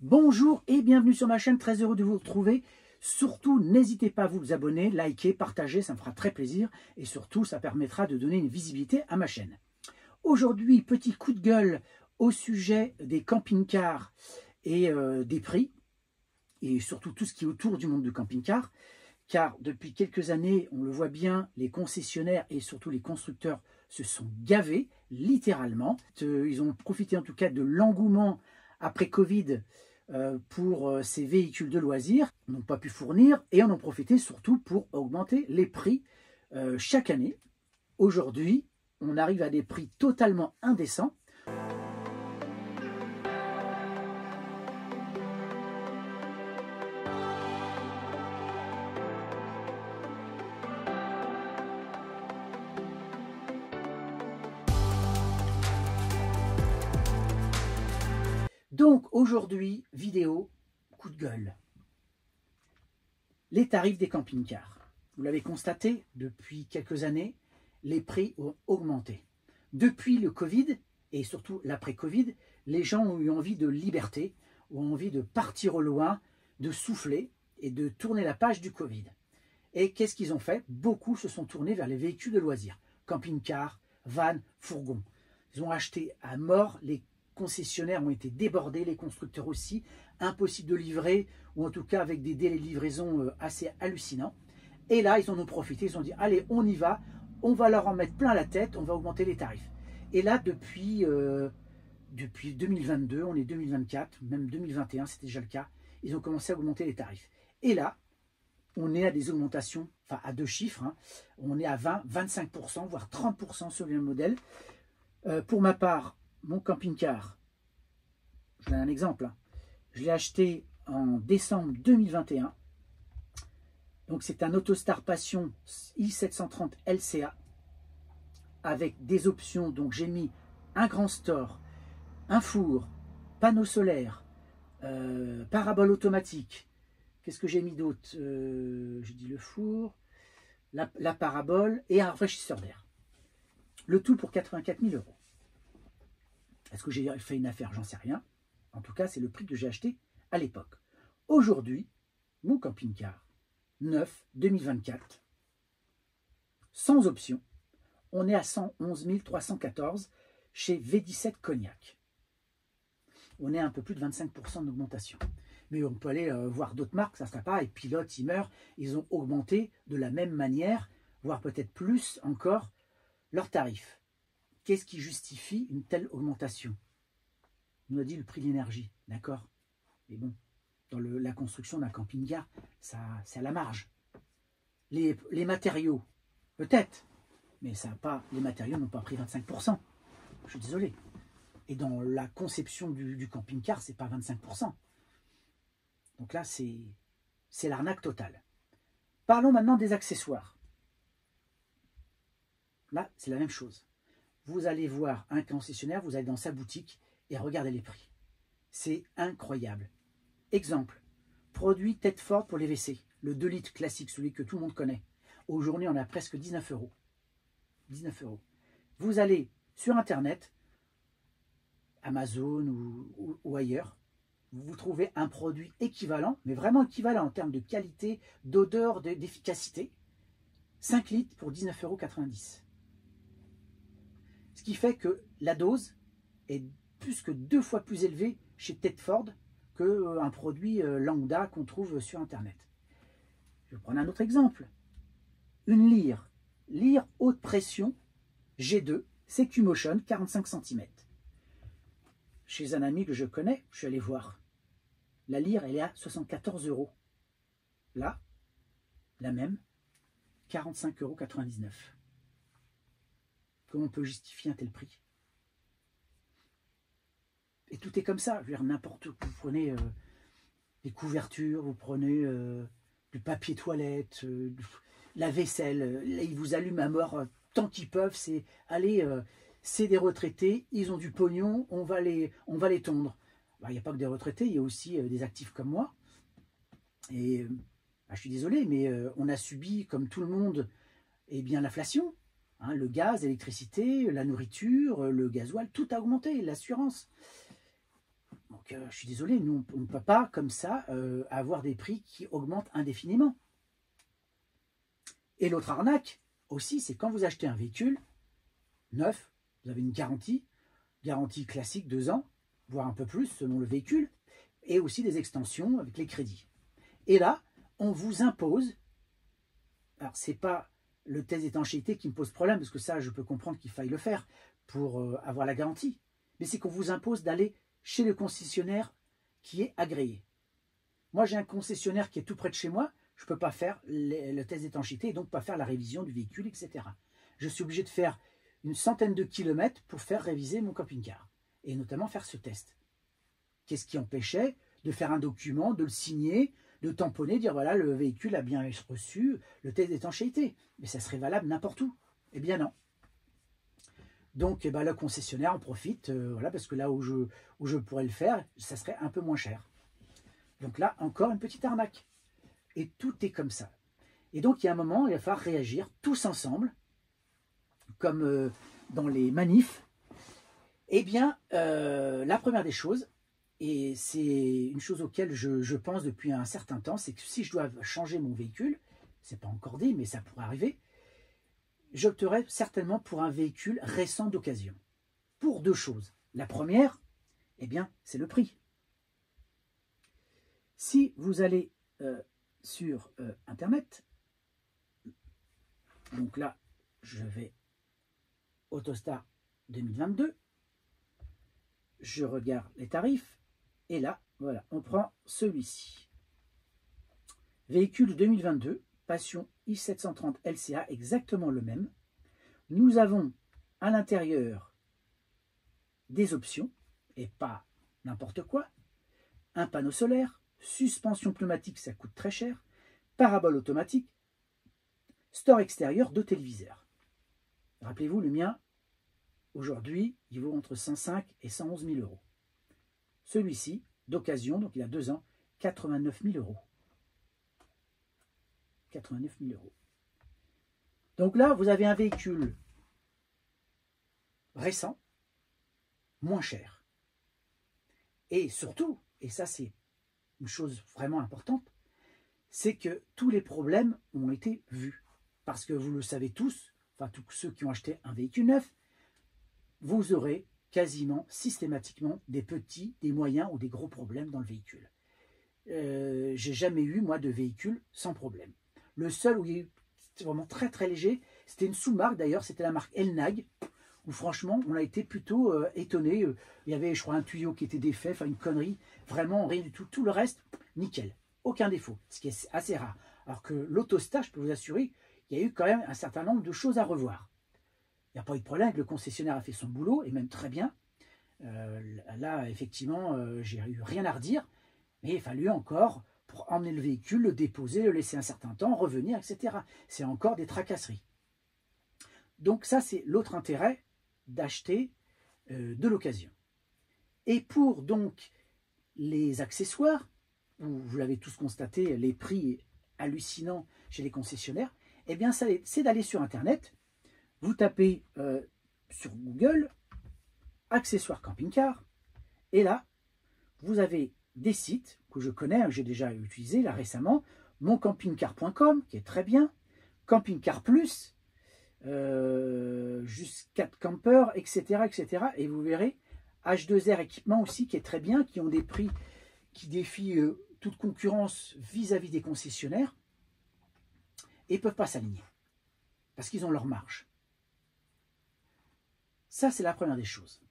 Bonjour et bienvenue sur ma chaîne, très heureux de vous retrouver. Surtout, n'hésitez pas à vous abonner, liker, partager, ça me fera très plaisir. Et surtout, ça permettra de donner une visibilité à ma chaîne. Aujourd'hui, petit coup de gueule au sujet des camping-cars et des prix. Et surtout tout ce qui est autour du monde du camping-car. Car depuis quelques années, on le voit bien, les concessionnaires et surtout les constructeurs se sont gavés, littéralement. Ils ont profité en tout cas de l'engouement après Covid pour ces véhicules de loisirs, n'ont pas pu fournir et en ont profité surtout pour augmenter les prix chaque année. Aujourd'hui, on arrive à des prix totalement indécents. Donc aujourd'hui, vidéo, coup de gueule. Les tarifs des camping-cars. Vous l'avez constaté, depuis quelques années, les prix ont augmenté. Depuis le Covid, et surtout l'après-Covid, les gens ont eu envie de liberté, ont envie de partir au loin, de souffler et de tourner la page du Covid. Et qu'est-ce qu'ils ont fait? Beaucoup se sont tournés vers les véhicules de loisirs. Camping-cars, vannes, fourgons. Ils ont acheté à mort, les concessionnaires ont été débordés, les constructeurs aussi, impossible de livrer, ou en tout cas avec des délais de livraison assez hallucinants. Et là, ils en ont profité, ils ont dit, allez, on y va, on va leur en mettre plein la tête, on va augmenter les tarifs. Et là, depuis 2022, on est 2024, même 2021, c'était déjà le cas, ils ont commencé à augmenter les tarifs. Et là, on est à des augmentations, enfin à deux chiffres, hein, on est à 20, 25%, voire 30% sur le modèle. Pour ma part, mon camping-car, je donne un exemple, hein. Je l'ai acheté en décembre 2021. Donc c'est un Autostar Passion i730 LCA avec des options. Donc j'ai mis un grand store, un four, panneau solaire, parabole automatique. Qu'est-ce que j'ai mis d'autre? J'ai dit le four, la parabole et un rafraîchisseur d'air. Le tout pour 84 000 €. Est-ce que j'ai fait une affaire? J'en sais rien. En tout cas, c'est le prix que j'ai acheté à l'époque. Aujourd'hui, mon camping-car, neuf, 2024, sans option, on est à 111 314 chez V17 Cognac. On est à un peu plus de 25% d'augmentation. Mais on peut aller voir d'autres marques, ça ne sera pas. Et Pilote, Immer, ils ont augmenté de la même manière, voire peut-être plus encore, leurs tarifs. Qu'est-ce qui justifie une telle augmentation? On nous a dit le prix de l'énergie, d'accord? Mais bon, dans la construction d'un camping-car, c'est à la marge. Les matériaux, peut-être, mais ça pas, les matériaux n'ont pas pris 25%. Je suis désolé. Et dans la conception du camping-car, c'est pas 25%. Donc là, c'est l'arnaque totale. Parlons maintenant des accessoires. Là, c'est la même chose. Vous allez voir un concessionnaire, vous allez dans sa boutique et regardez les prix. C'est incroyable. Exemple, produit tête forte pour les WC, le 2 litres classique, celui que tout le monde connaît. Aujourd'hui, on a presque 19 €. 19 €. Vous allez sur Internet, Amazon ou ailleurs, vous trouvez un produit équivalent, mais vraiment équivalent en termes de qualité, d'odeur, d'efficacité. 5 litres pour 19,90 €. Ce qui fait que la dose est plus que 2 fois plus élevée chez Tedford qu'un produit lambda qu'on trouve sur Internet. Je vais prendre un autre exemple. Une lyre haute pression G2 Secumotion 45 cm. Chez un ami que je connais, je suis allé voir. La lyre, elle est à 74 €. Là, la même, 45,99 €. Comment on peut justifier un tel prix? Et tout est comme ça. Je veux dire, n'importe où. Vous prenez des couvertures, vous prenez du papier toilette, la vaisselle. Là, ils vous allument à mort tant qu'ils peuvent. C'est allez, c'est des retraités, ils ont du pognon, on va les tondre. Bah, il n'y a pas que des retraités, il y a aussi des actifs comme moi. Et bah, je suis désolé, mais on a subi, comme tout le monde, eh bien, l'inflation. Hein, le gaz, l'électricité, la nourriture, le gasoil, tout a augmenté, l'assurance. Donc que je suis désolé, nous, on ne peut pas comme ça avoir des prix qui augmentent indéfiniment. Et l'autre arnaque aussi, c'est quand vous achetez un véhicule neuf, vous avez une garantie classique 2 ans, voire un peu plus selon le véhicule, et aussi des extensions avec les crédits. Et là, on vous impose, alors c'est pas le test d'étanchéité qui me pose problème, parce que ça, je peux comprendre qu'il faille le faire pour avoir la garantie, mais c'est qu'on vous impose d'aller chez le concessionnaire qui est agréé. Moi, j'ai un concessionnaire qui est tout près de chez moi, je ne peux pas faire le test d'étanchéité et donc pas faire la révision du véhicule, etc. Je suis obligé de faire une centaine de kilomètres pour faire réviser mon camping-car, et notamment faire ce test. Qu'est-ce qui empêchait de faire un document, de le signer, de tamponner, dire voilà, le véhicule a bien reçu le test d'étanchéité. Mais ça serait valable n'importe où. Eh bien non. Donc le concessionnaire en profite, voilà, parce que là où je pourrais le faire, ça serait un peu moins cher. Donc là, encore une petite arnaque. Et tout est comme ça. Et donc il y a un moment, il va falloir réagir tous ensemble, comme dans les manifs. Eh bien, la première des choses, et c'est une chose auquel je pense depuis un certain temps, c'est que si je dois changer mon véhicule, c'est pas encore dit, mais ça pourrait arriver, j'opterai certainement pour un véhicule récent d'occasion. Pour 2 choses. La première, eh bien, c'est le prix. Si vous allez sur Internet, donc là, je vais Autostar 2022, je regarde les tarifs, et là, voilà, on prend celui-ci. Véhicule 2022, Passion i730 LCA, exactement le même. Nous avons à l'intérieur des options, et pas n'importe quoi. Un panneau solaire, suspension pneumatique, ça coûte très cher, parabole automatique, store extérieur de téléviseur. Rappelez-vous, le mien, aujourd'hui, il vaut entre 105 et 111 000 euros. Celui-ci, d'occasion, donc il a 2 ans, 89 000 euros. 89 000 euros. Donc là, vous avez un véhicule récent, moins cher. Et surtout, et ça c'est une chose vraiment importante, c'est que tous les problèmes ont été vus. Parce que vous le savez tous, enfin tous ceux qui ont acheté un véhicule neuf, vous aurez quasiment systématiquement des petits, des moyens ou des gros problèmes dans le véhicule. J'ai jamais eu, moi, de véhicule sans problème. Le seul où il y a eu, c'était vraiment très très léger, c'était une sous-marque d'ailleurs, c'était la marque Elnag, où franchement, on a été plutôt étonné. Il y avait, je crois, un tuyau qui était défait, enfin une connerie, vraiment rien du tout. Tout le reste, nickel, aucun défaut, ce qui est assez rare. Alors que l'Autostar, je peux vous assurer, il y a eu quand même un certain nombre de choses à revoir. Il n'y a pas eu de problème, le concessionnaire a fait son boulot, et même très bien. Là, effectivement, j'ai eu rien à redire, mais il a fallu encore, pour emmener le véhicule, le déposer, le laisser un certain temps, revenir, etc. C'est encore des tracasseries. Donc ça, c'est l'autre intérêt d'acheter de l'occasion. Et pour donc les accessoires, où vous l'avez tous constaté, les prix hallucinants chez les concessionnaires, eh bien, c'est d'aller sur Internet, vous tapez sur Google accessoires camping-car, et là, vous avez des sites que je connais, que j'ai déjà utilisé là récemment, moncampingcar.com, qui est très bien, Camping Car Plus, jusqu'à Camper, etc., etc. Et vous verrez, H2R équipement aussi, qui est très bien, qui ont des prix qui défient toute concurrence vis-à-vis des concessionnaires, et ne peuvent pas s'aligner, parce qu'ils ont leur marge. Ça, c'est la première des choses.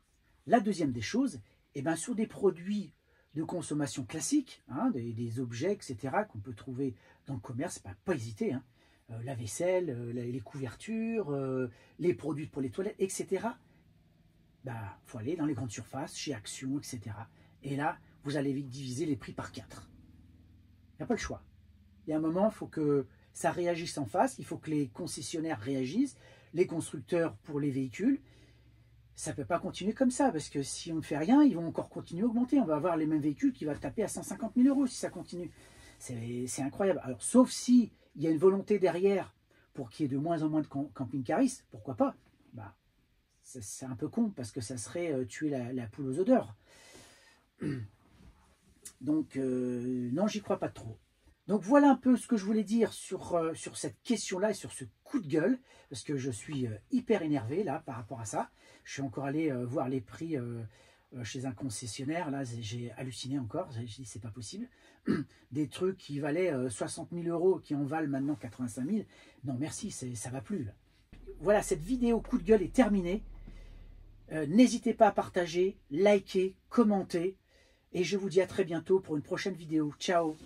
La deuxième des choses, eh bien, sur des produits de consommation classiques, hein, des objets, etc., qu'on peut trouver dans le commerce, pas hésiter, hein, la vaisselle, les couvertures, les produits pour les toilettes, etc. Bah, faut aller dans les grandes surfaces, chez Action, etc. Et là, vous allez vite diviser les prix par 4. Il n'y a pas le choix. Il y a un moment, il faut que ça réagisse en face, il faut que les concessionnaires réagissent, les constructeurs pour les véhicules. Ça ne peut pas continuer comme ça, parce que si on ne fait rien, ils vont encore continuer à augmenter. On va avoir les mêmes véhicules qui vont taper à 150 000 euros si ça continue. C'est incroyable. Alors, sauf si il y a une volonté derrière pour qu'il y ait de moins en moins de camping-caristes, pourquoi pas? Bah, c'est un peu con, parce que ça serait tuer la poule aux odeurs. Donc, non, j'y crois pas trop. Donc voilà un peu ce que je voulais dire sur cette question-là et sur ce coup de gueule, parce que je suis hyper énervé là par rapport à ça. Je suis encore allé voir les prix chez un concessionnaire, là j'ai halluciné encore, j'ai dit c'est pas possible. Des trucs qui valaient 60 000 euros, qui en valent maintenant 85 000, non merci, ça va plus. Là. Voilà, cette vidéo coup de gueule est terminée. N'hésitez pas à partager, liker, commenter, et je vous dis à très bientôt pour une prochaine vidéo. Ciao!